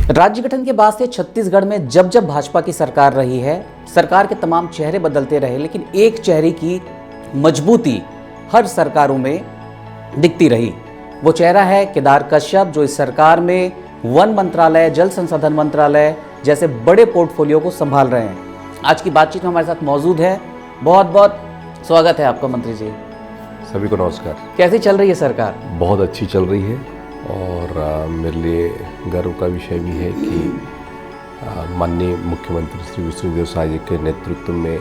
राज्य गठन के बाद से छत्तीसगढ़ में जब जब भाजपा की सरकार रही है, सरकार के तमाम चेहरे बदलते रहे, लेकिन एक चेहरे की मजबूती हर सरकारों में दिखती रही। वो चेहरा है केदार कश्यप, जो इस सरकार में वन मंत्रालय, जल संसाधन मंत्रालय जैसे बड़े पोर्टफोलियो को संभाल रहे हैं। आज की बातचीत में हमारे साथ मौजूद है। बहुत बहुत स्वागत है आपका मंत्री जी। सभी को नमस्कार। कैसी चल रही है सरकार? बहुत अच्छी चल रही है और मेरे लिए गर्व का विषय भी है कि माननीय मुख्यमंत्री श्री विष्णुदेव साय जी के नेतृत्व में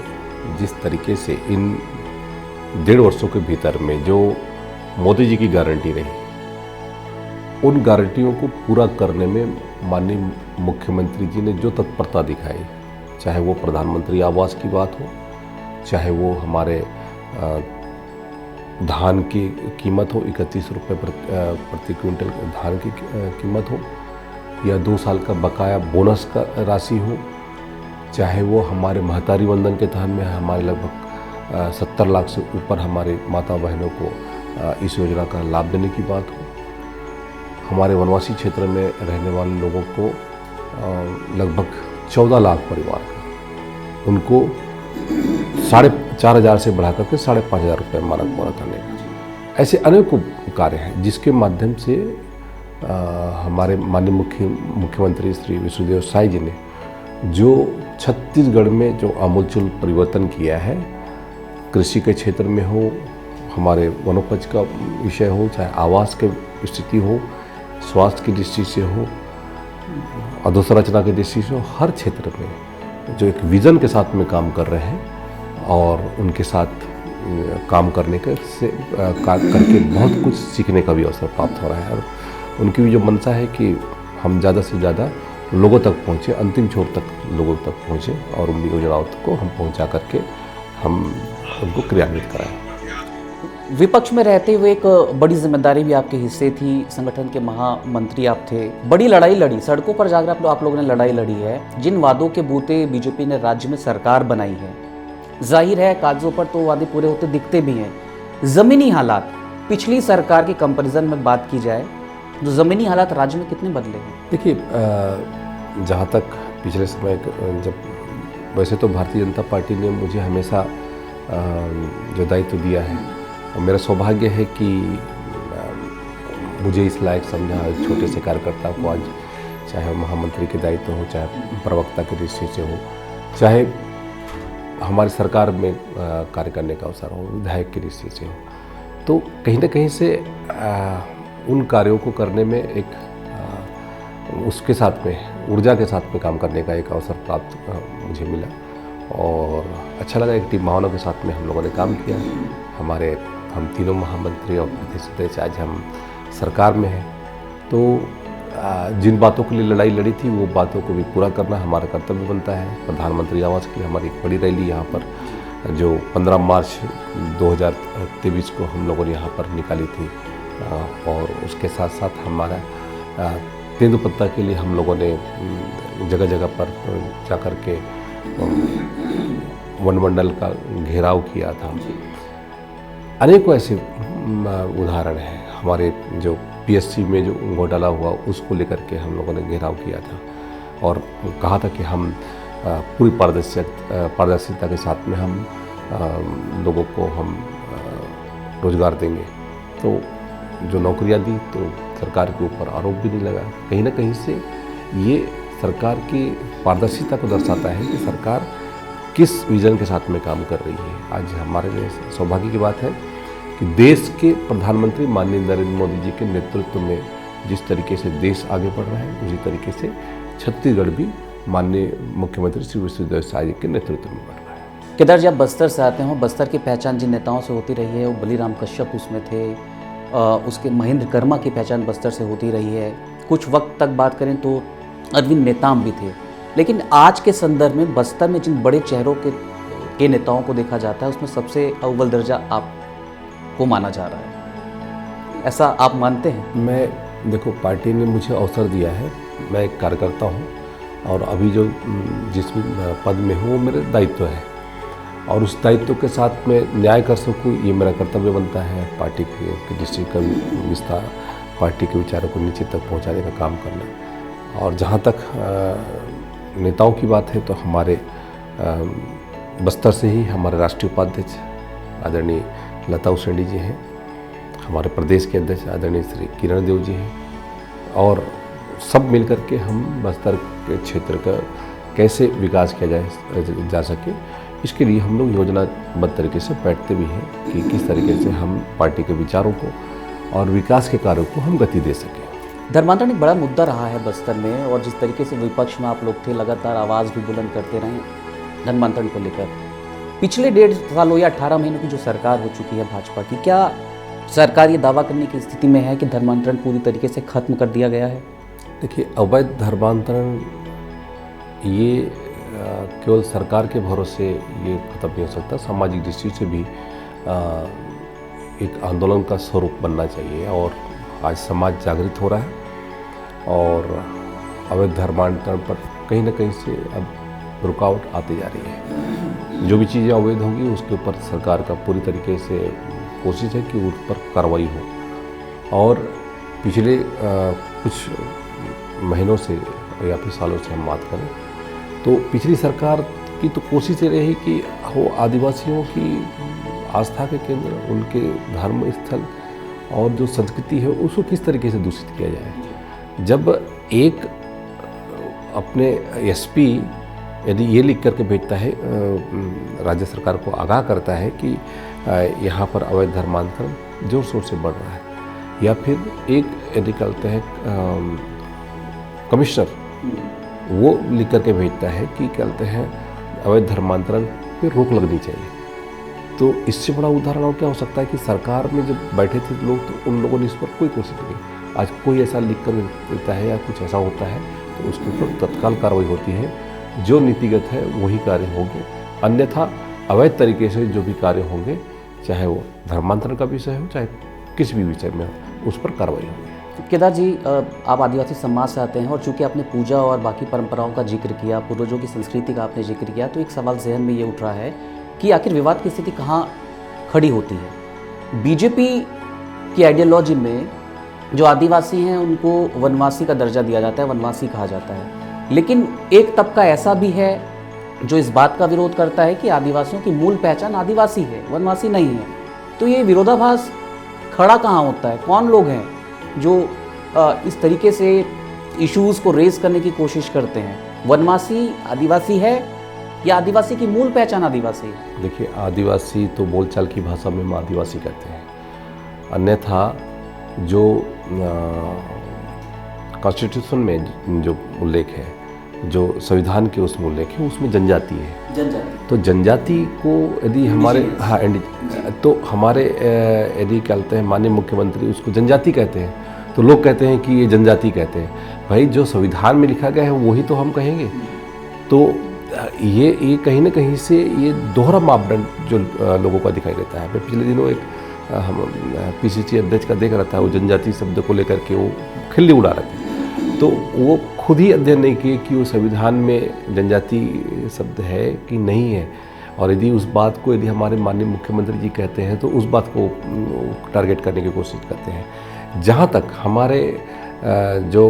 जिस तरीके से इन 1.5 वर्षों के भीतर में जो मोदी जी की गारंटी रही, उन गारंटियों को पूरा करने में माननीय मुख्यमंत्री जी ने जो तत्परता दिखाई, चाहे वो प्रधानमंत्री आवास की बात हो, चाहे वो हमारे धान की कीमत हो 31 रुपये प्रति क्विंटल धान की कीमत हो, या 2 साल का बकाया बोनस का राशि हो, चाहे वो हमारे महतारी वंदन के तहत में हमारे लगभग 70 लाख से ऊपर हमारे माता बहनों को इस योजना का लाभ देने की बात हो, हमारे वनवासी क्षेत्र में रहने वाले लोगों को लगभग 14 लाख परिवार का उनको 4,500 से बढ़ा करके 5,500 रुपये मानक पूरा करने का। ऐसे अनेकों कार्य हैं जिसके माध्यम से हमारे माननीय मुख्यमंत्री श्री विष्णुदेव साय जी ने जो छत्तीसगढ़ में जो आमूलचूल परिवर्तन किया है, कृषि के क्षेत्र में हो, हमारे वनोपज का विषय हो, चाहे आवास की स्थिति हो, स्वास्थ्य की दृष्टि से हो, अधोसंरचना की दृष्टि से हो, हर क्षेत्र में जो एक विज़न के साथ में काम कर रहे हैं और उनके साथ काम करने करके बहुत कुछ सीखने का भी अवसर प्राप्त हो रहा है। और उनकी भी जो मंशा है कि हम ज़्यादा से ज़्यादा लोगों तक पहुँचे, अंतिम छोर तक लोगों तक पहुँचे और उन योजनाओं को हम पहुँचा करके हम उनको क्रियान्वित कराएं। विपक्ष में रहते हुए एक बड़ी जिम्मेदारी भी आपके हिस्से थी, संगठन के महामंत्री आप थे, बड़ी लड़ाई लड़ी, सड़कों पर जाकर आप लोगों ने लड़ाई लड़ी है। जिन वादों के बूते बीजेपी ने राज्य में सरकार बनाई है, जाहिर है कागजों पर तो वादे पूरे होते दिखते भी हैं। ज़मीनी हालात पिछली सरकार के कंपैरिजन में बात की जाए तो ज़मीनी हालात राज्य में कितने बदले हैं? देखिए, जहाँ तक पिछले समय जब वैसे तो भारतीय जनता पार्टी ने मुझे हमेशा जो दायित्व दिया है, और मेरा सौभाग्य है कि मुझे इस लायक समझा एक छोटे से कार्यकर्ता को आज, चाहे महामंत्री के दायित्व हो, चाहे प्रवक्ता के दृष्टि से हो, चाहे हमारी सरकार में कार्य करने का अवसर हो, विधायक की दृष्टि से हो, तो कहीं ना कहीं से उन कार्यों को करने में एक उसके साथ में ऊर्जा के साथ में काम करने का एक अवसर प्राप्त मुझे मिला और अच्छा लगा। एक टीम भावना के साथ में हम लोगों ने काम किया। हम तीनों महामंत्री और प्रदेश सदस्य आज हम सरकार में हैं, तो जिन बातों के लिए लड़ाई लड़ी थी वो बातों को भी पूरा करना हमारा कर्तव्य बनता है। प्रधानमंत्री आवास की हमारी एक बड़ी रैली यहाँ पर जो 15 मार्च 2023 को हम लोगों ने यहाँ पर निकाली थी, और उसके साथ साथ हमारा तेंदुपत्ता के लिए हम लोगों ने जगह जगह पर जा कर के वनमंडल का घेराव किया था। अनेकों ऐसे उदाहरण हैं। हमारे जो पीएससी में जो घोटाला हुआ उसको लेकर के हम लोगों ने घेराव किया था और कहा था कि हम पूरी पारदर्शिता के साथ में हम लोगों को हम रोजगार देंगे। तो जो नौकरियां दी तो सरकार के ऊपर आरोप भी नहीं लगा। कहीं ना कहीं से ये सरकार की पारदर्शिता को दर्शाता है कि सरकार किस विजन के साथ में काम कर रही है। आज हमारे लिए सौभाग्य की बात है कि देश के प्रधानमंत्री माननीय नरेंद्र मोदी जी के नेतृत्व में जिस तरीके से देश आगे बढ़ रहा है, उसी तरीके से छत्तीसगढ़ भी माननीय मुख्यमंत्री श्री विष्णुदेव साय जी के नेतृत्व में बढ़ रहा है। केदार जी, आप बस्तर से आते हो, बस्तर की पहचान जिन नेताओं से होती रही है वो बलीराम कश्यप उसमें थे, उसके महेंद्र कर्मा की पहचान बस्तर से होती रही है। कुछ वक्त तक बात करें तो अरविंद नेताम भी थे, लेकिन आज के संदर्भ में बस्तर में जिन बड़े चेहरों के नेताओं को देखा जाता है उसमें सबसे अव्वल दर्जा आपको माना जा रहा है, ऐसा आप मानते हैं? मैं देखो, पार्टी ने मुझे अवसर दिया है, मैं एक कार्यकर्ता हूँ और अभी जो जिस पद में हूँ वो मेरे दायित्व है और उस दायित्व के साथ में न्याय कर सकूँ ये मेरा कर्तव्य बनता है। पार्टी के दृष्टि का विस्तार, पार्टी के विचारों को नीचे तक पहुँचाने का काम करना और जहाँ तक नेताओं की बात है तो हमारे बस्तर से ही हमारे राष्ट्रीय उपाध्यक्ष आदरणीय लता उसेंडी जी हैं, हमारे प्रदेश के अध्यक्ष आदरणीय श्री किरण देव जी हैं, और सब मिलकर के हम बस्तर के क्षेत्र का कैसे विकास किया जा सके, इसके लिए हम लोग योजनाबद्ध तरीके से बैठते भी हैं कि किस तरीके से हम पार्टी के विचारों को और विकास के कार्यों को हम गति दे सकें। धर्मांतरण एक बड़ा मुद्दा रहा है बस्तर में, और जिस तरीके से विपक्ष में आप लोग थे, लगातार आवाज़ भी बुलंद करते रहे धर्मांतरण को लेकर। पिछले 1.5 सालों या 18 महीनों की जो सरकार हो चुकी है भाजपा की, क्या सरकार ये दावा करने की स्थिति में है कि धर्मांतरण पूरी तरीके से खत्म कर दिया गया है? देखिए, अवैध धर्मांतरण ये केवल सरकार के भरोसे ये खत्म नहीं हो सकता, सामाजिक दृष्टि से भी एक आंदोलन का स्वरूप बनना चाहिए। और आज समाज जागृत हो रहा है और अवैध धर्मांतरण पर कहीं ना कहीं से अब रुकावट आती जा रही है। जो भी चीज़ें अवैध होंगी उसके ऊपर सरकार का पूरी तरीके से कोशिश है कि उस पर कार्रवाई हो। और पिछले कुछ महीनों से या फिर सालों से हम बात करें तो पिछली सरकार की तो कोशिश ये रही कि वो आदिवासियों की आस्था के केंद्र, उनके धर्म स्थल और जो संस्कृति है उसको किस तरीके से दूषित किया जाए। जब एक अपने एसपी यदि ये लिख करके भेजता है, राज्य सरकार को आगाह करता है कि यहाँ पर अवैध धर्मांतरण जोर शोर से बढ़ रहा है, या फिर एक यदि कहते हैं कमिश्नर वो लिख करके भेजता है कि कहते हैं अवैध धर्मांतरण पे रोक लगनी चाहिए, तो इससे बड़ा उदाहरण और क्या हो सकता है कि सरकार में जब बैठे थे लोग तो उन लोगों ने इस पर कोई कोशिश नहीं की। आज कोई ऐसा लिख कर देता है या कुछ ऐसा होता है तो उसके ऊपर तत्काल कार्रवाई होती है, जो नीतिगत है वही कार्य होंगे, अन्यथा अवैध तरीके से जो भी कार्य होंगे, चाहे वो धर्मांतरण का विषय हो चाहे किसी भी विषय में हो, उस पर कार्रवाई होगी। केदार जी, आप आदिवासी समाज से आते हैं और चूंकि आपने पूजा और बाकी परंपराओं का जिक्र किया, पूर्वजों की संस्कृति का आपने जिक्र किया, तो एक सवाल जहन में ये उठ रहा है कि आखिर विवाद की स्थिति कहाँ खड़ी होती है? बीजेपी की आइडियोलॉजी में जो आदिवासी हैं उनको वनवासी का दर्जा दिया जाता है, वनवासी कहा जाता है, लेकिन एक तबका ऐसा भी है जो इस बात का विरोध करता है कि आदिवासियों की मूल पहचान आदिवासी है, वनवासी नहीं है। तो ये विरोधाभास खड़ा कहाँ होता है? कौन लोग हैं जो इस तरीके से इश्यूज़ को रेज करने की कोशिश करते हैं? वनवासी आदिवासी है या आदिवासी की मूल पहचान आदिवासी है? देखिए, आदिवासी तो बोलचाल की भाषा में हम आदिवासी कहते हैं, अन्यथा जो कॉन्स्टिट्यूशन में जो उल्लेख है, जो संविधान के उसमें उल्लेख है, उसमें जनजाति है। तो जनजाति को यदि हमारे तो हमारे यदि कहते हैं माननीय मुख्यमंत्री उसको जनजाति कहते हैं, तो लोग कहते हैं कि ये जनजाति कहते हैं। भाई, जो संविधान में लिखा गया है वही तो हम कहेंगे। तो ये कहीं ना कहीं से ये दोहरा मापदंड जो लोगों का दिखाई देता है। मैं पिछले दिनों एक हम पीसीसी अध्यक्ष का देख रहा था, वो जनजाति शब्द को लेकर के वो खिल्ली उड़ा रहे थे, तो वो खुद ही अध्ययन नहीं किए कि वो संविधान में जनजाति शब्द है कि नहीं है। और यदि उस बात को यदि हमारे माननीय मुख्यमंत्री जी कहते हैं तो उस बात को टारगेट करने की कोशिश करते हैं। जहाँ तक हमारे जो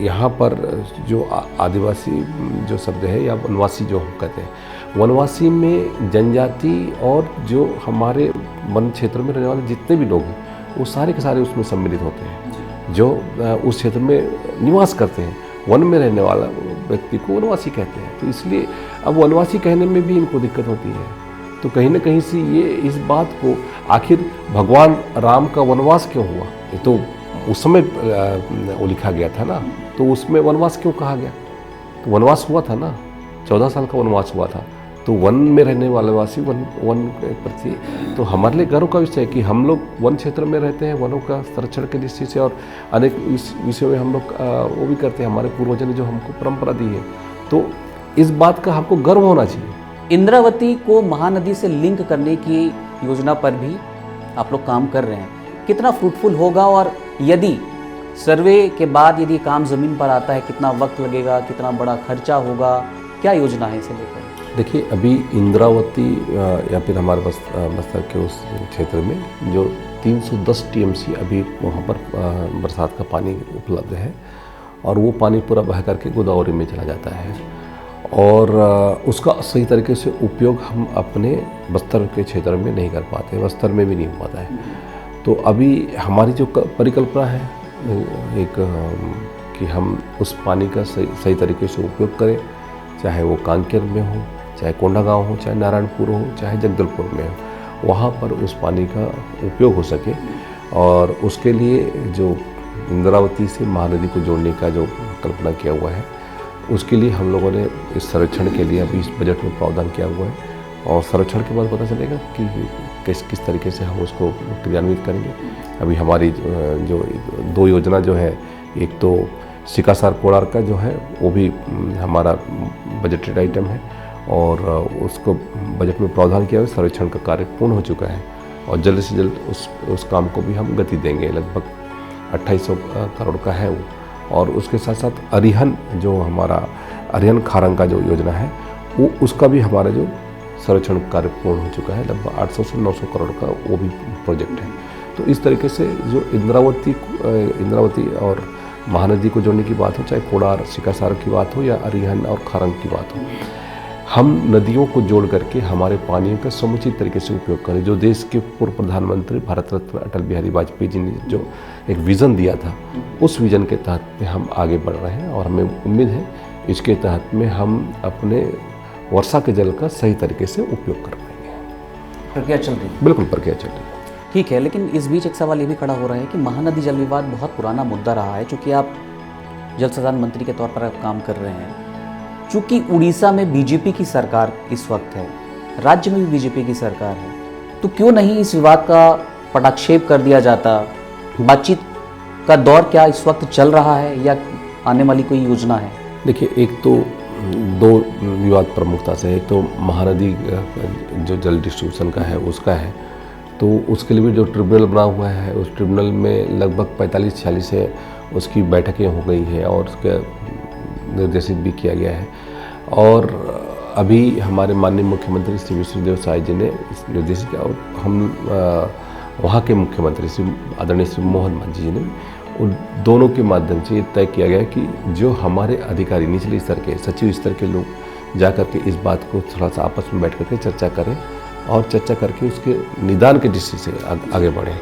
यहाँ पर जो आदिवासी जो शब्द है या वनवासी जो हम कहते हैं, वनवासी में जनजाति और जो हमारे वन क्षेत्र में रहने वाले जितने भी लोग हैं वो सारे के सारे उसमें सम्मिलित होते हैं, जो उस क्षेत्र में निवास करते हैं। वन में रहने वाला व्यक्ति को वनवासी कहते हैं। तो इसलिए अब वनवासी कहने में भी इनको दिक्कत होती है। तो कहीं ना कहीं से ये इस बात को, आखिर भगवान राम का वनवास क्यों हुआ, ये तो उस समय वो लिखा गया था ना, तो उसमें वनवास क्यों कहा गया? तो वनवास हुआ था ना, 14 साल का वनवास हुआ था। तो वन में रहने वाले वासी वन के प्रति तो हमारे लिए गर्व का विषय है कि हम लोग वन क्षेत्र में रहते हैं, वनों का संरक्षण के दृष्टि से और अनेक इस विषयों में हम लोग वो भी करते हैं, हमारे पूर्वजों ने जो हमको परंपरा दी है। तो इस बात का हमको गर्व होना चाहिए। इंद्रावती को महानदी से लिंक करने की योजना पर भी आप लोग काम कर रहे हैं, कितना फ्रूटफुल होगा? और यदि सर्वे के बाद यदि काम ज़मीन पर आता है, कितना वक्त लगेगा, कितना बड़ा खर्चा होगा, क्या योजना है इसे लेकर? देखिए, अभी इंद्रावती या फिर हमारे बस्तर के उस क्षेत्र में जो 310 टीएमसी अभी वहाँ पर बरसात का पानी उपलब्ध है, और वो पानी पूरा बह करके गोदावरी में चला जाता है और उसका सही तरीके से उपयोग हम अपने बस्तर के क्षेत्र में नहीं कर पाते, बस्तर में भी नहीं हो पाता है। तो अभी हमारी जो परिकल्पना है एक कि हम उस पानी का सही तरीके से उपयोग करें, चाहे वो कांकेर में हो, चाहे कोंडागांव हो, चाहे नारायणपुर हो, चाहे जगदलपुर में हो, वहाँ पर उस पानी का उपयोग हो सके। और उसके लिए जो इंद्रावती से महानदी को जोड़ने का जो कल्पना किया हुआ है, उसके लिए हम लोगों ने इस सर्वेक्षण के लिए अभी इस बजट में प्रावधान किया हुआ है और सर्वेक्षण के बाद पता चलेगा कि किस तरीके से हम उसको क्रियान्वित करेंगे। अभी हमारी जो 2 योजना जो है, एक तो सिकासार कोड़ार का जो है वो भी हमारा बजटेड आइटम है और उसको बजट में प्रावधान किया हुआ, सर्वेक्षण का कार्य पूर्ण हो चुका है और जल्द से जल्द उस काम को भी हम गति देंगे। लगभग 2800 करोड़ का है वो। और उसके साथ साथ अरिहन जो हमारा अरिहन खारंग का जो योजना है वो उसका भी हमारा जो सर्वेक्षण कार्य पूर्ण हो चुका है, लगभग 800 से 900 करोड़ का वो भी प्रोजेक्ट है। तो इस तरीके से जो इंद्रावती और महानदी को जोड़ने की बात हो, चाहे कोड़ार सिकासार की बात हो या अरिहन और खारंग की बात हो, हम नदियों को जोड़ करके हमारे पानी का समुचित तरीके से उपयोग करें। जो देश के पूर्व प्रधानमंत्री भारत रत्न अटल बिहारी वाजपेयी जी ने जो एक विज़न दिया था, उस विज़न के तहत में हम आगे बढ़ रहे हैं और हमें उम्मीद है इसके तहत में हम अपने वर्षा के जल का सही तरीके से उपयोग कर पाएंगे। प्रक्रिया चल रही है? बिल्कुल प्रक्रिया चल रही है। ठीक है, लेकिन इस बीच एक सवाल ये भी खड़ा हो रहा है कि महानदी जल विवाद बहुत पुराना मुद्दा रहा है। चूँकि आप जल संसाधन मंत्री के तौर पर आप काम कर रहे हैं, चूँकि उड़ीसा में बीजेपी की सरकार इस वक्त है, राज्य में भी बीजेपी की सरकार है, तो क्यों नहीं इस विवाद का पटाक्षेप कर दिया जाता? बातचीत का दौर क्या इस वक्त चल रहा है या आने वाली कोई योजना है? देखिए, एक तो 2 विवाद प्रमुखता से, एक तो महानदी जो जल डिस्ट्रीब्यूशन का है उसका है, तो उसके लिए भी जो ट्रिब्यूनल बना हुआ है, उस ट्रिब्यूनल में लगभग 45-46 से उसकी बैठकें हो गई हैं और उसका निर्देशित भी किया गया है। और अभी हमारे माननीय मुख्यमंत्री श्री विष्णुदेव साय जी ने निर्देशित किया और हम वहाँ के मुख्यमंत्री श्री आदरणीय श्री मोहन मांझी जी ने उन दोनों के माध्यम से ये तय किया गया कि जो हमारे अधिकारी निचले स्तर के सचिव स्तर के लोग जा कर के इस बात को थोड़ा सा आपस में बैठ करके चर्चा करें और चर्चा करके उसके निदान के दृष्टि से आगे बढ़ें।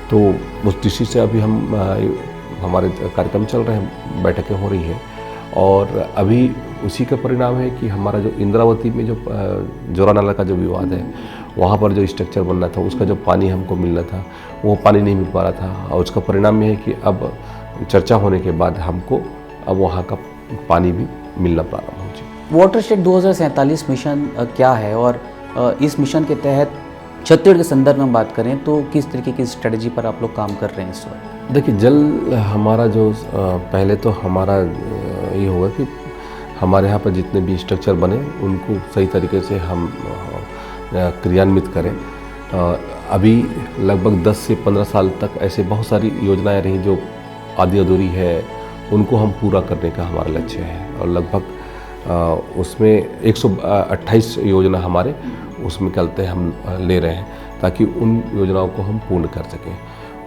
तो उस दृष्टि से अभी हमारे कार्यक्रम चल रहे हैं, बैठकें हो रही हैं और अभी उसी का परिणाम है कि हमारा जो इंद्रावती में जो जोरा नाला का जो विवाद है, वहाँ पर जो स्ट्रक्चर बनना था, उसका जो पानी हमको मिलना था वो पानी नहीं मिल पा रहा था और उसका परिणाम ये है कि अब चर्चा होने के बाद हमको अब वहाँ का पानी भी मिलना प्रारंभ हो जाए। वाटरशेड 2047 मिशन क्या है और इस मिशन के तहत छत्तीसगढ़ के संदर्भ में बात करें तो किस तरीके की स्ट्रेटजी पर आप लोग काम कर रहे हैं इस वक्त? देखिए, जल हमारा जो पहले तो हमारा ये होगा कि हमारे यहाँ पर जितने भी स्ट्रक्चर बने उनको सही तरीके से हम क्रियान्वित करें। अभी लगभग 10 से 15 साल तक ऐसे बहुत सारी योजनाएं रही जो आधी अधूरी है, उनको हम पूरा करने का हमारा लक्ष्य है और लगभग उसमें 128 योजना हमारे उसमें चलते हम ले रहे हैं ताकि उन योजनाओं को हम पूर्ण कर सकें।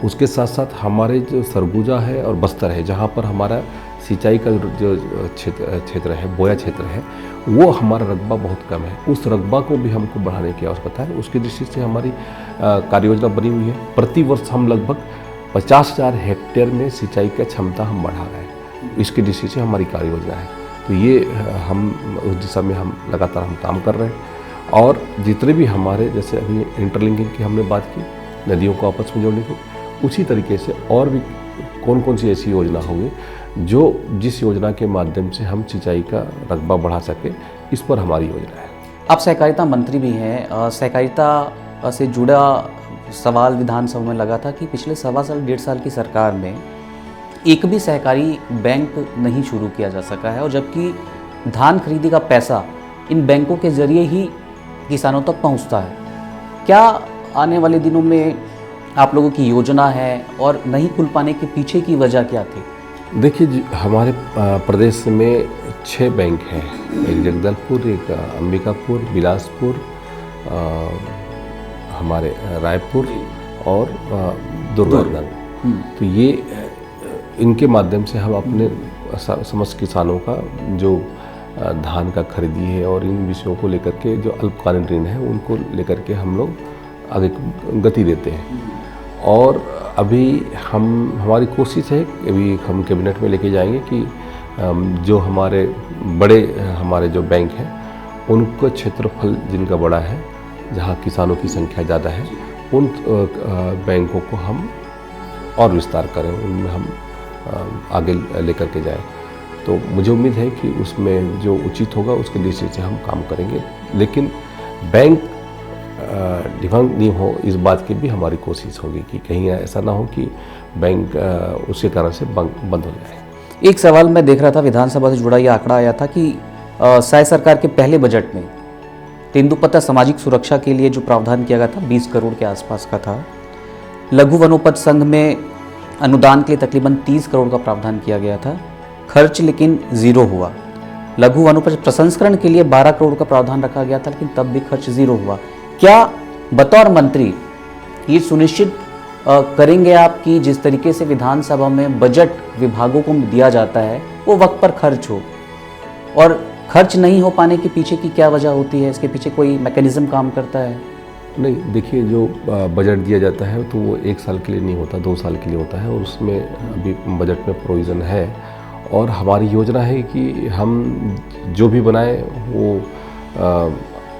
उसके साथ साथ हमारे जो सरगुजा है और बस्तर है, जहाँ पर हमारा सिंचाई का जो क्षेत्र है, बोया क्षेत्र है, वो हमारा रकबा बहुत कम है। उस रकबा को भी हमको बढ़ाने की आवश्यकता है। उसकी दृष्टि से हमारी कार्य योजना बनी हुई है। प्रति वर्ष हम लगभग 50,000 हेक्टेयर में सिंचाई की क्षमता हम बढ़ा रहे हैं। इसकी दृष्टि से हमारी कार्य योजना है। तो ये हम उस दिशा में हम लगातार हम काम कर रहे हैं और जितने भी हमारे जैसे अभी इंटरलिंकिंग की हमने बात की, नदियों को आपस में जोड़ने की, उसी तरीके से और भी कौन कौन सी ऐसी योजना होगी जो जिस योजना के माध्यम से हम सिंचाई का रकबा बढ़ा सके, इस पर हमारी योजना है। आप सहकारिता मंत्री भी हैं। सहकारिता से जुड़ा सवाल विधानसभा में लगा था कि पिछले 1.25 साल 1.5 साल की सरकार में एक भी सहकारी बैंक नहीं शुरू किया जा सका है और जबकि धान खरीदी का पैसा इन बैंकों के जरिए ही किसानों तक पहुंचता है। क्या आने वाले दिनों में आप लोगों की योजना है और नहीं खुल पाने के पीछे की वजह क्या थी? देखिए, हमारे प्रदेश में 6 बैंक हैं, एक जगदलपुर, एक अंबिकापुर, बिलासपुर, हमारे रायपुर और दुर्गानगर। तो ये इनके माध्यम से हम अपने समस्त किसानों का जो धान का खरीदी है और इन विषयों को लेकर के जो अल्पकालीन ऋण है उनको लेकर के हम लोग आगे गति देते हैं। और अभी हमारी कोशिश है, अभी हम कैबिनेट में लेके जाएंगे कि जो हमारे बड़े हमारे जो बैंक हैं उनका क्षेत्रफल जिनका बड़ा है, जहाँ किसानों की संख्या ज़्यादा है, उन बैंकों को हम और विस्तार करें, उनमें हम आगे लेकर के जाएं। तो मुझे उम्मीद है कि उसमें जो उचित होगा उसके दृष्टि से हम काम करेंगे, लेकिन बैंक डिफंग नहीं हो इस बात की भी हमारी कोशिश होगी कि कहीं ऐसा ना हो कि बैंक उसके कारण से बंद हो जाए। एक सवाल मैं देख रहा था, विधानसभा से जुड़ा ये आंकड़ा आया था कि साय सरकार के पहले बजट में तेंदुपत्ता सामाजिक सुरक्षा के लिए जो प्रावधान किया गया था 20 करोड़ के आसपास का था। लघु वनोपज संघ में अनुदान के लिए तकरीबन 30 करोड़ का प्रावधान किया गया था, खर्च लेकिन जीरो हुआ। लघु वनोपज प्रसंस्करण के लिए 12 करोड़ का प्रावधान रखा गया था, लेकिन तब भी खर्च जीरो हुआ। क्या बतौर मंत्री ये सुनिश्चित करेंगे आप कि जिस तरीके से विधानसभा में बजट विभागों को दिया जाता है वो वक्त पर खर्च हो? और खर्च नहीं हो पाने के पीछे की क्या वजह होती है? इसके पीछे कोई मैकेनिज्म काम करता है? नहीं, देखिए, जो बजट दिया जाता है तो वो 1 साल के लिए नहीं होता, 2 साल के लिए होता है, और उसमें अभी बजट में प्रोविज़न है। और हमारी योजना है कि हम जो भी बनाएं वो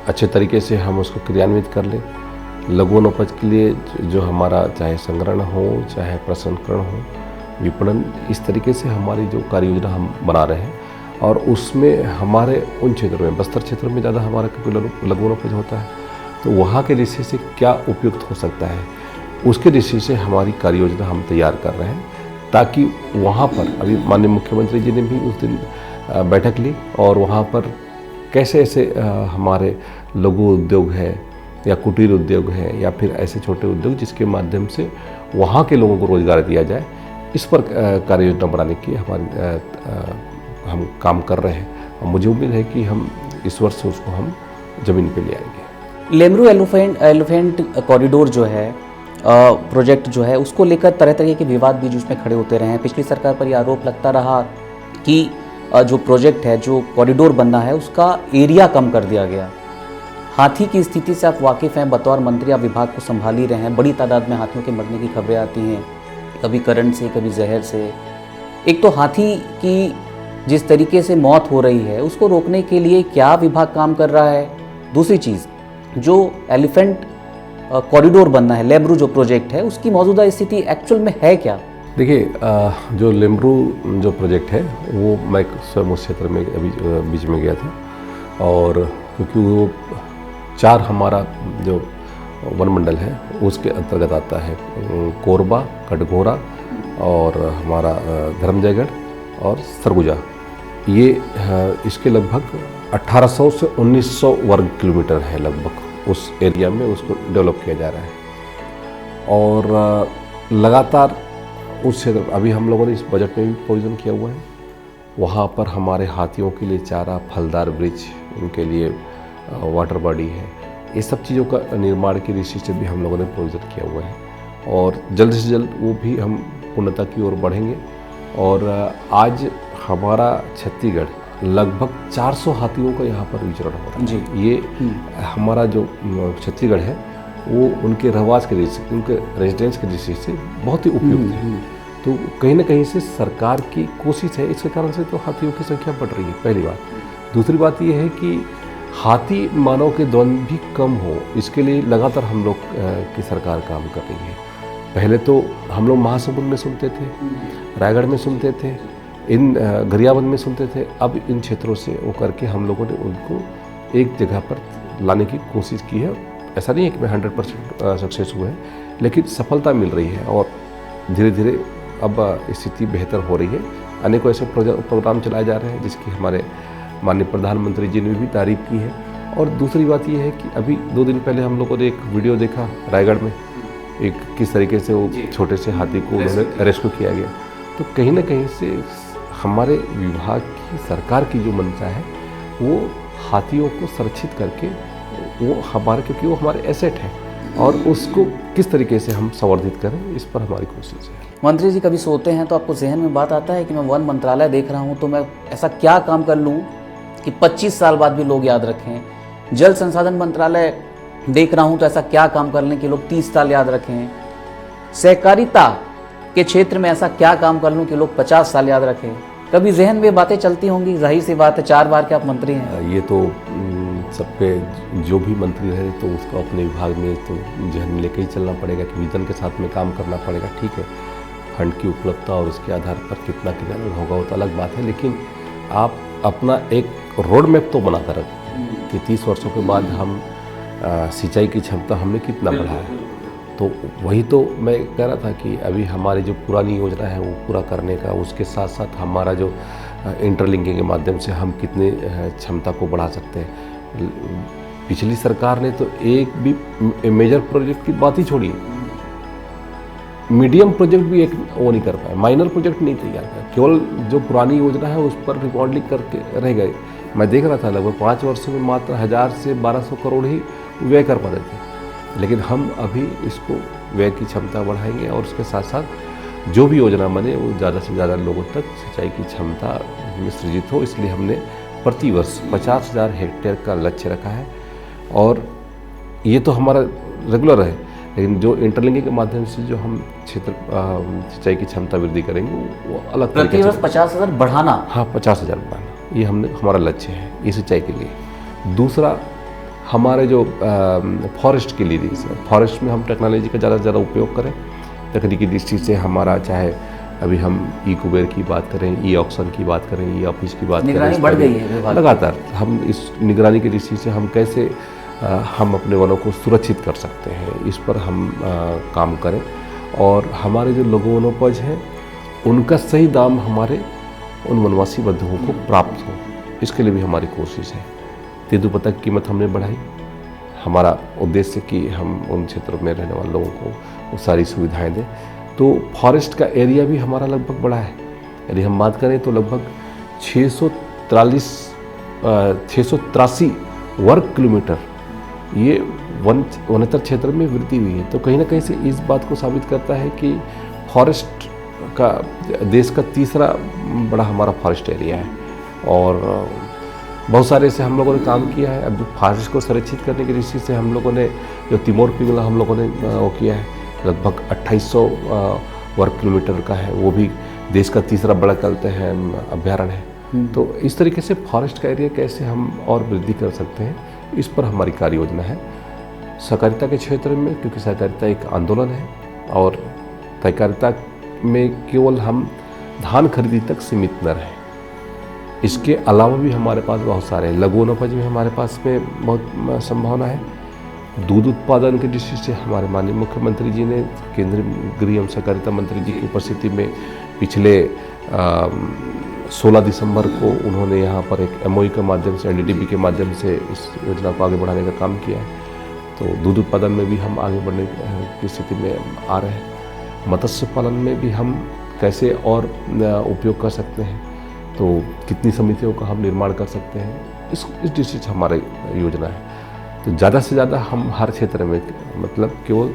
अच्छे तरीके से हम उसको क्रियान्वित कर लें। लघु वनोपज के लिए जो हमारा चाहे संग्रहण हो, चाहे प्रसंस्करण हो, विपणन, इस तरीके से हमारी जो कार्य योजना हम बना रहे हैं। और उसमें हमारे उन क्षेत्रों में, बस्तर क्षेत्र में ज़्यादा हमारा क्योंकि लघु वनोपज होता है, तो वहाँ के दृष्टि से क्या उपयुक्त हो सकता है, उसके दृष्टि से हमारी कार्य योजना हम तैयार कर रहे हैं, ताकि वहाँ पर अभी माननीय मुख्यमंत्री जी ने भी उस दिन बैठक ली और वहाँ पर कैसे ऐसे हमारे लघु उद्योग है या कुटीर उद्योग है या फिर ऐसे छोटे उद्योग जिसके माध्यम से वहाँ के लोगों को रोजगार दिया जाए, इस पर कार्य योजना बनाने की हम काम कर रहे हैं। और मुझे उम्मीद है कि हम इस वर्ष उसको हम ज़मीन पे ले आएंगे। लेमरू एलिफेंट कॉरिडोर जो है प्रोजेक्ट जो है, उसको लेकर तरह तरह के विवाद बीच उसमें खड़े होते रहे हैं। पिछली सरकार पर यह आरोप लगता रहा कि जो प्रोजेक्ट है, जो कॉरिडोर बनना है, उसका एरिया कम कर दिया गया। हाथी की स्थिति से आप वाकिफ़ हैं, बतौर मंत्री आप विभाग को संभाल ही रहे हैं। बड़ी तादाद में हाथियों के मरने की खबरें आती हैं, कभी करंट से, कभी जहर से। एक तो हाथी की जिस तरीके से मौत हो रही है, उसको रोकने के लिए क्या विभाग काम कर रहा है? दूसरी चीज़, जो एलिफेंट कॉरिडोर बनना है, लेमरू जो प्रोजेक्ट है, उसकी मौजूदा स्थिति एक्चुअल में है क्या? देखिए, जो लेमरू जो प्रोजेक्ट है वो मैं स्वयं उस क्षेत्र में अभी बीच में गया था, और क्योंकि वो 4 हमारा जो वनमंडल है उसके अंतर्गत आता है, कोरबा, कटघोरा और हमारा धर्मजयगढ़ और सरगुजा। ये इसके लगभग 1800 से 1900 वर्ग किलोमीटर है लगभग, उस एरिया में उसको डेवलप किया जा रहा है। और लगातार उस क्षेत्र, अभी हम लोगों ने इस बजट में भी प्रोविज़न किया हुआ है, वहाँ पर हमारे हाथियों के लिए चारा, फलदार वृक्ष, उनके लिए वाटर बॉडी है, ये सब चीज़ों का निर्माण की दृष्टि से भी हम लोगों ने प्रोविज़न किया हुआ है। और जल्द से जल्द वो भी हम पूर्णता की ओर बढ़ेंगे। और आज हमारा छत्तीसगढ़ लगभग 400 हाथियों का यहाँ पर विचरण हो रहा है जी। ये हमारा जो छत्तीसगढ़ है वो उनके रहवास के दृष्टि, उनके रेजिडेंस के दृष्टि से बहुत ही उपयुक्त है। तो कहीं ना कहीं से सरकार की कोशिश है, इसके कारण से तो हाथियों की संख्या बढ़ रही है, पहली बात। दूसरी बात ये है कि हाथी मानव के द्वंद भी कम हो, इसके लिए लगातार हम लोग की सरकार काम कर रही है। पहले तो हम लोग महासमुंद में सुनते थे, रायगढ़ में सुनते थे, इन गरियाबंद में सुनते थे, अब इन क्षेत्रों से वो करके हम लोगों ने उनको एक जगह पर लाने की कोशिश की है। ऐसा नहीं है कि मैं 100% सक्सेस हुए हैं, लेकिन सफलता मिल रही है और धीरे धीरे अब स्थिति बेहतर हो रही है। अनेकों ऐसे प्रोग्राम चलाए जा रहे हैं जिसकी हमारे माननीय प्रधानमंत्री जी ने भी तारीफ की है। और दूसरी बात यह है कि अभी 2 दिन पहले हम लोगों ने एक वीडियो देखा रायगढ़ में, एक किस तरीके से वो छोटे से हाथी को उन्होंने रेस्क्यू किया गया। तो कहीं ना कहीं से हमारे विभाग की, सरकार की जो मंशा है वो हाथियों को संरक्षित करके, वो हमारे, क्योंकि वो हमारे एसेट है, और उसको किस तरीके से हम संवर्धित करें, इस पर हमारी कोशिश है। मंत्री जी कभी सोते हैं तो आपको जहन में बात आता है कि मैं वन मंत्रालय देख रहा हूँ तो मैं ऐसा क्या काम कर लूँ कि 25 साल बाद भी लोग याद रखें। जल संसाधन मंत्रालय देख रहा हूँ तो ऐसा क्या काम कर लें कि लोग 30 साल याद रखें। सहकारिता के क्षेत्र में ऐसा क्या काम कर लूँ कि लोग 50 साल याद रखें। कभी जहन में बातें चलती होंगी, जाहिर सी बात है 4 बार के आप मंत्री हैं। ये तो सबके जो भी मंत्री रहे तो उसको अपने विभाग में तो जहन में लेके ही चलना पड़ेगा कि विजन के साथ में काम करना पड़ेगा। ठीक है, फंड की उपलब्धता और उसके आधार पर कितना कितना होगा वो तो अलग बात है, लेकिन आप अपना एक रोड मैप तो बना कर रखें कि 30 वर्षों के बाद हम सिंचाई की क्षमता हमने कितना बढ़ाया। तो वही तो मैं कह रहा था कि अभी हमारी जो पुरानी योजना है वो पूरा करने का, उसके साथ साथ हमारा जो इंटरलिंकिंग के माध्यम से हम कितने क्षमता को बढ़ा सकते हैं। पिछली सरकार ने तो एक भी मेजर प्रोजेक्ट की बात ही छोड़ी, मीडियम प्रोजेक्ट भी एक वो नहीं कर पाए, माइनर प्रोजेक्ट नहीं तैयार किया, केवल जो पुरानी योजना है उस पर रिकॉर्ड लिख करके रह गए। मैं देख रहा था लगभग 5 वर्षों में मात्र 1000 से 1200 करोड़ ही व्यय कर पा रहे थे, लेकिन हम अभी इसको व्यय की क्षमता बढ़ाएंगे और उसके साथ साथ जो भी योजना बने वो ज़्यादा से ज़्यादा लोगों तक सिंचाई की क्षमता में सृजित हो। इसलिए हमने प्रति वर्ष 50,000 हेक्टेयर का लक्ष्य रखा है और ये तो हमारा रेगुलर है, लेकिन जो इंटरलिंकिंग के माध्यम से जो हम क्षेत्र सिंचाई की क्षमता वृद्धि करेंगे वो अलग प्रति वर्ष 50,000 बढ़ाना। हाँ, 50,000 बढ़ाना, ये हमने हमारा लक्ष्य है ये सिंचाई के लिए। दूसरा, हमारे जो फॉरेस्ट के लिए, फॉरेस्ट में हम टेक्नोलॉजी का ज़्यादा से ज़्यादा उपयोग करें। तकनीकी दृष्टि से हमारा, चाहे अभी हम ई कुबेर की बात करें, ई ऑक्शन की बात करें, ई ऑफिस की बात करें, निगरानी बढ़ गई है लगातार। हम इस निगरानी की दृष्टि से हम कैसे हम अपने वनों को सुरक्षित कर सकते हैं, इस पर हम काम करें और हमारे जो लघु वनोपज हैं उनका सही दाम हमारे उन वनवासी बंधुओं को प्राप्त हो, इसके लिए भी हमारी कोशिश है। तेंदुपत्ता की कीमत हमने बढ़ाई, हमारा उद्देश्य कि हम उन क्षेत्रों में रहने वाले लोगों को वो सारी सुविधाएं दें। तो फॉरेस्ट का एरिया भी हमारा लगभग बड़ा है। यदि हम बात करें तो लगभग 683 वर्ग किलोमीटर ये वनांचल क्षेत्र में वृद्धि हुई है। तो कहीं ना कहीं से इस बात को साबित करता है कि फॉरेस्ट का देश का तीसरा बड़ा हमारा फॉरेस्ट एरिया है और बहुत सारे से हम लोगों ने काम किया है। अब फॉरेस्ट को संरक्षित करने की दृष्टि से हम लोगों ने जो तिमोर पिंगला हम लोगों ने वो किया है, लगभग 2800 वर्ग किलोमीटर का है, वो भी देश का तीसरा बड़ा कहते हैं अभ्यारण्य है। तो इस तरीके से फॉरेस्ट का एरिया कैसे हम और वृद्धि कर सकते हैं, इस पर हमारी कार्य योजना है। सहकारिता के क्षेत्र में, क्योंकि सहकारिता एक आंदोलन है और सहकारिता में केवल हम धान खरीदी तक सीमित न रहें, इसके अलावा भी हमारे पास बहुत सारे लघु वनोपज में हमारे पास में बहुत संभावना है। दूध उत्पादन की दृष्टि से हमारे माननीय मुख्यमंत्री जी ने केंद्रीय गृह एवं सहकारिता मंत्री जी की उपस्थिति में पिछले 16 दिसंबर को उन्होंने यहाँ पर एक MOU के माध्यम से, NDDB के माध्यम से इस योजना को आगे बढ़ाने का काम किया है। तो दूध उत्पादन में भी हम आगे बढ़ने की स्थिति में आ रहे हैं। मत्स्य पालन में भी हम कैसे और उपयोग कर सकते हैं, तो कितनी समितियों का हम निर्माण कर सकते हैं, इस दृष्टि से हमारी योजना है। तो ज़्यादा से ज़्यादा हम हर क्षेत्र में, मतलब केवल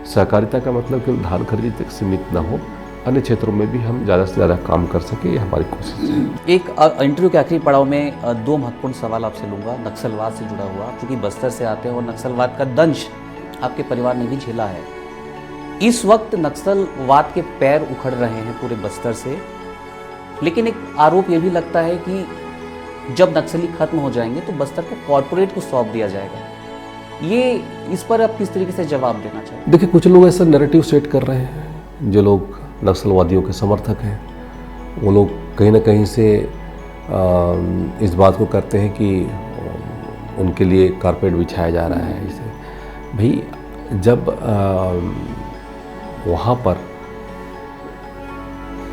सहकारिता का मतलब केवल धान खरीदी तक सीमित ना हो, अन्य क्षेत्रों में भी हम ज़्यादा से ज़्यादा काम कर सके, ये हमारी कोशिश है। एक इंटरव्यू के आखिरी पड़ाव में 2 महत्वपूर्ण सवाल आपसे लूँगा नक्सलवाद से जुड़ा हुआ, क्योंकि बस्तर से आते हैं और नक्सलवाद का दंश आपके परिवार ने भी झेला है। इस वक्त नक्सलवाद के पैर उखड़ रहे हैं पूरे बस्तर से, लेकिन एक आरोप ये भी लगता है कि जब नक्सली खत्म हो जाएंगे तो बस्तर को कॉरपोरेट को सौंप दिया जाएगा। ये इस पर आप किस तरीके से जवाब देना चाहिए? देखिए, कुछ लोग ऐसा नैरेटिव सेट कर रहे हैं, जो लोग नक्सलवादियों के समर्थक हैं, वो लोग कहीं ना कहीं से इस बात को करते हैं कि उनके लिए कारपेट बिछाया जा रहा है। इसे भाई, जब वहाँ पर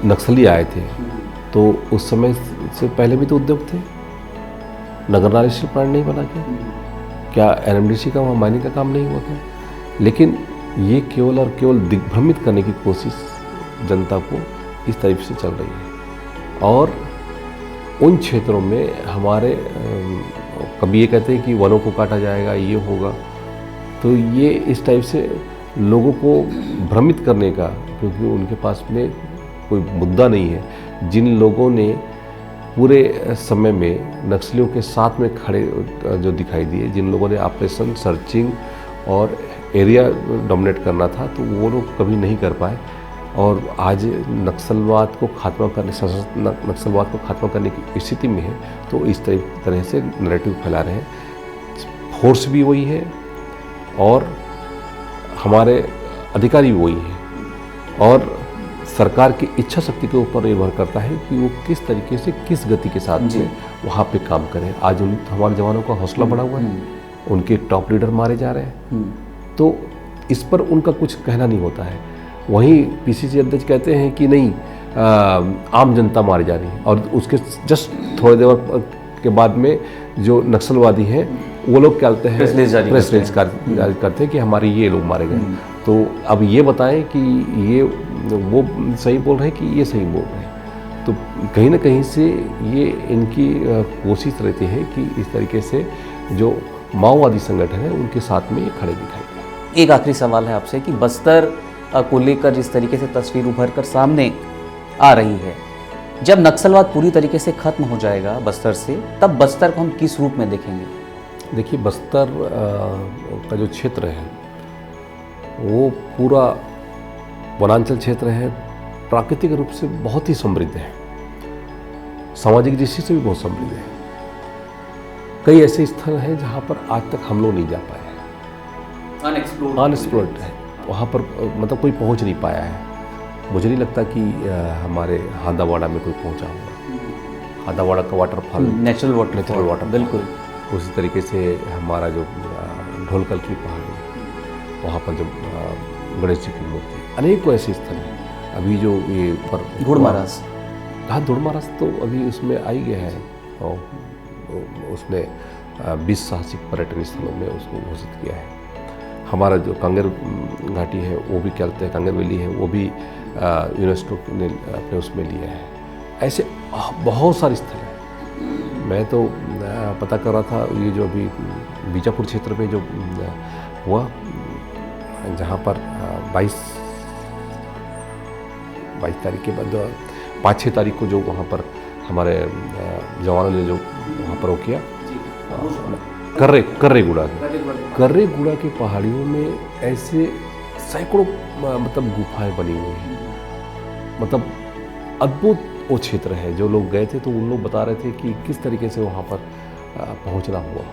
नक्सली आए थे तो उस समय से पहले भी तो उद्योग थे, नगर नारेश्वर प्लांट नहीं बना क्या NMDC का वहाँ माइनिंग का काम नहीं हुआ था? लेकिन ये केवल और केवल दिग्भ्रमित करने की कोशिश जनता को इस तरह से चल रही है। और उन क्षेत्रों में हमारे कभी ये कहते हैं कि वनों को काटा जाएगा, ये होगा, तो ये इस टाइप से लोगों को भ्रमित करने का, क्योंकि उनके पास में कोई मुद्दा नहीं है। जिन लोगों ने पूरे समय में नक्सलियों के साथ में खड़े जो दिखाई दिए, जिन लोगों ने ऑपरेशन सर्चिंग और एरिया डोमिनेट करना था, तो वो लोग कभी नहीं कर पाए। और आज नक्सलवाद को खात्मा करने, सशस्त्र नक्सलवाद को खात्मा करने की स्थिति में है, तो इस तरह से नैरेटिव फैला रहे हैं। फोर्स भी वही है और हमारे अधिकारी भी वही हैं, और सरकार की इच्छा शक्ति के ऊपर निर्भर करता है कि वो किस तरीके से, किस गति के साथ में वहाँ पे काम करें। आज हमारे जवानों का हौसला बढ़ा हुआ है, उनके टॉप लीडर मारे जा रहे हैं, तो इस पर उनका कुछ कहना नहीं होता है। वहीं पीसीसी अध्यक्ष कहते हैं कि नहीं, आम जनता मारी जा रही है, और उसके जस्ट थोड़ी देर के बाद में जो नक्सलवादी हैं वो लोग क्या करते हैं, प्रेस रिलीज जारी करते हैं कि हमारे ये लोग मारे गए। तो अब ये बताएं कि ये वो सही बोल रहे हैं कि ये सही बोल रहे हैं। तो कहीं ना कहीं से ये इनकी कोशिश रहती है कि इस तरीके से जो माओवादी संगठन है उनके साथ में ये खड़े दिखाई दें। एक आखिरी सवाल है आपसे कि बस्तर को लेकर जिस तरीके से तस्वीर उभर कर सामने आ रही है, जब नक्सलवाद पूरी तरीके से खत्म हो जाएगा बस्तर से, तब बस्तर को हम किस रूप में देखेंगे? देखिए, बस्तर का जो क्षेत्र है वो पूरा वनांचल क्षेत्र है, प्राकृतिक रूप से बहुत ही समृद्ध है, सामाजिक दृष्टि से भी बहुत समृद्ध है। कई ऐसे स्थल हैं जहाँ पर आज तक हम लोग नहीं जा पाए हैं, अनएक्सप्लोर्ड है, वहाँ पर मतलब कोई पहुँच नहीं पाया है। मुझे नहीं लगता कि हमारे हादावाड़ा में कोई पहुँचा होगा। हादावाड़ा का वाटरफॉल नेचुरल वाटर बिल्कुल उसी तरीके से हमारा जो ढोलकल की पहाड़ी, वहाँ पर जो गणेश जी की मूर्ति, अनेकों ऐसे स्थल हैं। अभी जो ये पर धुड़मारास, हाँ धुड़मारास तो अभी उसमें आ ही गया है, और उसने 20 साहसिक पर्यटन स्थलों में उसको घोषित किया है। हमारा जो कांगेर घाटी है वो भी क्या कहते हैं, कांगेर वैली है, वो भी यूनेस्को ने अपने उसमें लिया है। ऐसे बहुत सारे स्थल हैं। मैं तो पता कर रहा था, ये जो अभी बीजापुर क्षेत्र में जो हुआ, जहाँ पर 22 तारीख के बाद 5-6 तारीख को जो वहाँ पर हमारे जवानों ने जो वहाँ पर वो किया, कर्रेगुड़ा की पहाड़ियों में ऐसे सैकड़ों मतलब गुफाएं बनी हुई हैं। मतलब अद्भुत वो क्षेत्र है। जो लोग गए थे तो उन लोग बता रहे थे कि किस तरीके से वहाँ पर पहुँचना हुआ।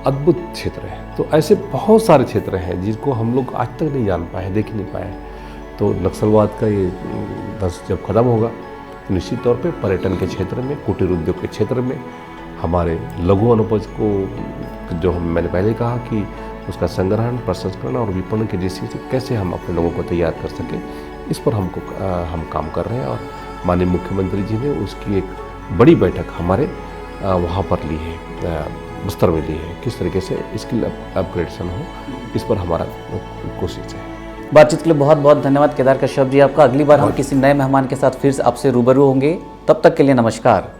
अद्भुत क्षेत्र है। तो ऐसे बहुत सारे क्षेत्र हैं जिसको हम लोग आज तक नहीं जान पाए, देख नहीं पाए। तो नक्सलवाद का ये दस जब खत्म होगा तो निश्चित तौर पे पर्यटन के क्षेत्र में, कुटीर उद्योग के क्षेत्र में, हमारे लघु अनुपज को जो मैंने पहले कहा कि उसका संग्रहण, प्रसंस्करण और विपणन की दृष्टि से कैसे हम अपने लोगों को तैयार कर सकें, इस पर हम काम कर रहे हैं। और माननीय मुख्यमंत्री जी ने उसकी एक बड़ी बैठक हमारे वहाँ पर ली है, बस्तर में ली है। किस तरीके से स्किल अपग्रेडेशन हो, इस पर हमारा कोशिश है। बातचीत के लिए बहुत बहुत धन्यवाद केदार कश्यप जी आपका। अगली बार हम किसी नए मेहमान के साथ फिर आपसे रूबरू होंगे। तब तक के लिए नमस्कार।